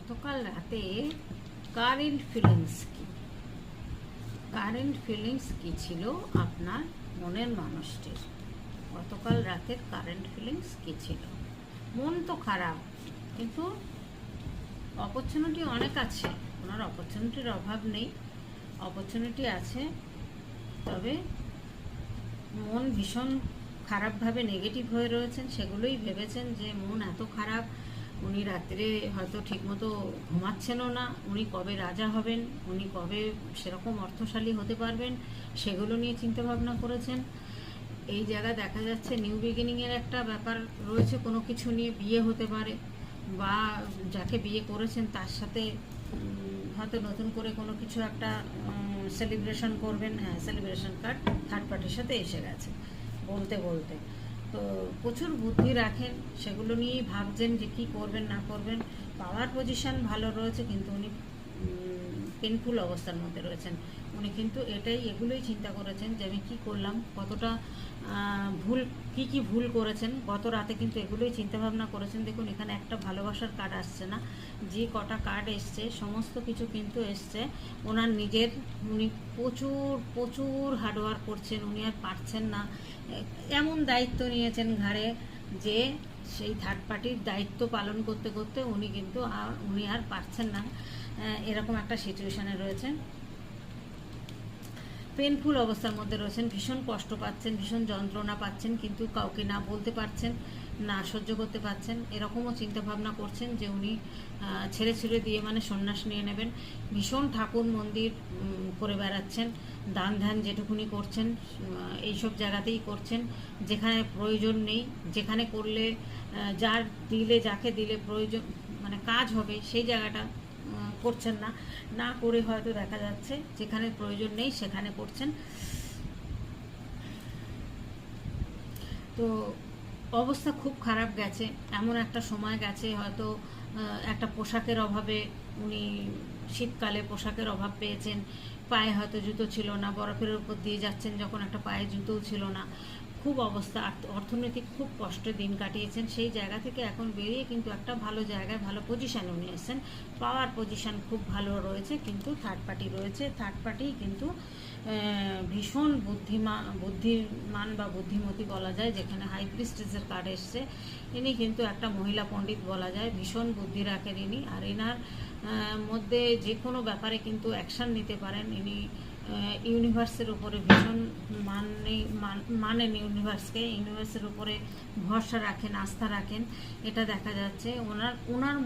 গতকাল রাতে current feelings কি ছিল আপনার মনের মানুষটির? গতকাল রাতের কারেন্ট ফিলিংস কি ছিল? মন তো খারাপ, কিন্তু অপরচুনিটি অনেক আছে। ওনার অপরচুনিটির অভাব নেই, অপরচুনিটি আছে, তবে মন ভীষণ খারাপভাবে নেগেটিভ হয়ে রয়েছেন। সেগুলোই ভেবেছেন যে মন এত খারাপ, উনি রাত্রে হয়তো ঠিকমতো ঘুমাচ্ছেনও না, উনি কবে রাজা হবেন, উনি কবে সেরকম অর্থশালী হতে পারবেন, সেগুলো নিয়ে চিন্তাভাবনা করেছেন। এই জায়গায় দেখা যাচ্ছে নিউ বিগিনিংয়ের একটা ব্যাপার রয়েছে, কোনো কিছু নিয়ে বিয়ে হতে পারে, বা যাকে বিয়ে করেছেন তার সাথে হয়তো নতুন করে কোনো কিছু একটা সেলিব্রেশন করবেন। হ্যাঁ, সেলিব্রেশন কার্ড থার্ড পার্টির সাথে এসে গেছে বলতে বলতে। তো প্রচুর বুদ্ধি রাখেন, সেগুলো নিয়েই ভাবছেন যে কী করবেন না করবেন। পাওয়ার পজিশন ভালো রয়েছে, কিন্তু উনি পেনফুল অবস্থার মধ্যে রয়েছেন। উনি কিন্তু এগুলোই চিন্তা করেছেন যে আমি কী করলাম, কতটা ভুল, কি ভুল করেছেন গত রাতে, কিন্তু এগুলোই চিন্তাভাবনা করেছেন। দেখুন, এখানে একটা ভালোবাসার কার্ড আসছে না, যে কটা কার্ড এসছে সমস্ত কিছু কিন্তু এসছে ওনার নিজের। উনি প্রচুর প্রচুর হার্ডওয়ার্ক করছেন, উনি আর পারছেন না, এমন দায়িত্ব নিয়েছেন ঘাড়ে যে সেই থার্ড পার্টির দায়িত্ব পালন করতে করতে উনি আর পারছেন না। এরকম একটা সিচুয়েশানে রয়েছেন, পেনফুল অবস্থার মধ্যে রয়েছেন, ভীষণ কষ্ট পাচ্ছেন, ভীষণ যন্ত্রণা পাচ্ছেন, কিন্তু কাউকে না বলতে পারছেন না, সহ্য করতে পারছেন। এরকমও চিন্তাভাবনা করছেন যে উনি ছেড়ে দিয়ে মানে সন্ন্যাস নিয়ে নেবেন। ভীষণ ঠাকুর মন্দির করে বেড়াচ্ছেন, দান ধ্যান যেটুকুনি করছেন এইসব জায়গাতেই করছেন, যেখানে প্রয়োজন নেই, যেখানে করলে যাকে দিলে প্রয়োজন মানে কাজ হবে সেই জায়গাটা করছেন না, না করে হয়তো দেখা যাচ্ছে যেখানে প্রয়োজন নেই সেখানে করছেন। তো অবস্থা খুব খারাপ গেছে, এমন একটা সময় গেছে হয়তো একটা পোশাকের অভাবে উনি শীতকালে পোশাকের অভাব পেয়েছেন, পায়ে হয়তো জুতো ছিল না, বরফের উপর দিয়ে যাচ্ছেন যখন একটা পায়ে জুতোও ছিল না, খুব অবস্থা, অর্থনৈতিক খুব কষ্টে দিন কাটিয়েছেন। সেই জায়গা থেকে এখন বেরিয়ে কিন্তু একটা ভালো জায়গায় ভালো পজিশানে উনি এসেছেন, পাওয়ার পজিশান খুব ভালো রয়েছে, কিন্তু থার্ড পার্টি রয়েছে, থার্ড পার্টি কিন্তু ভীষণ বুদ্ধিমান বা বুদ্ধিমতী বলা যায়। যেখানে হাই প্রিস্টেসের কার্ড এসছে, ইনি কিন্তু একটা মহিলা পণ্ডিত বলা যায়, ভীষণ বুদ্ধি রাখেন ইনি, আর এনার মধ্যে যে কোনো ব্যাপারে কিন্তু অ্যাকশান নিতে পারেন ইনি। ইউনিভার্সের উপরে ভীষণ মানেন, ইউনিভার্সের উপরে ভরসা রাখেন, আস্থা রাখেন, এটা দেখা যাচ্ছে ওনার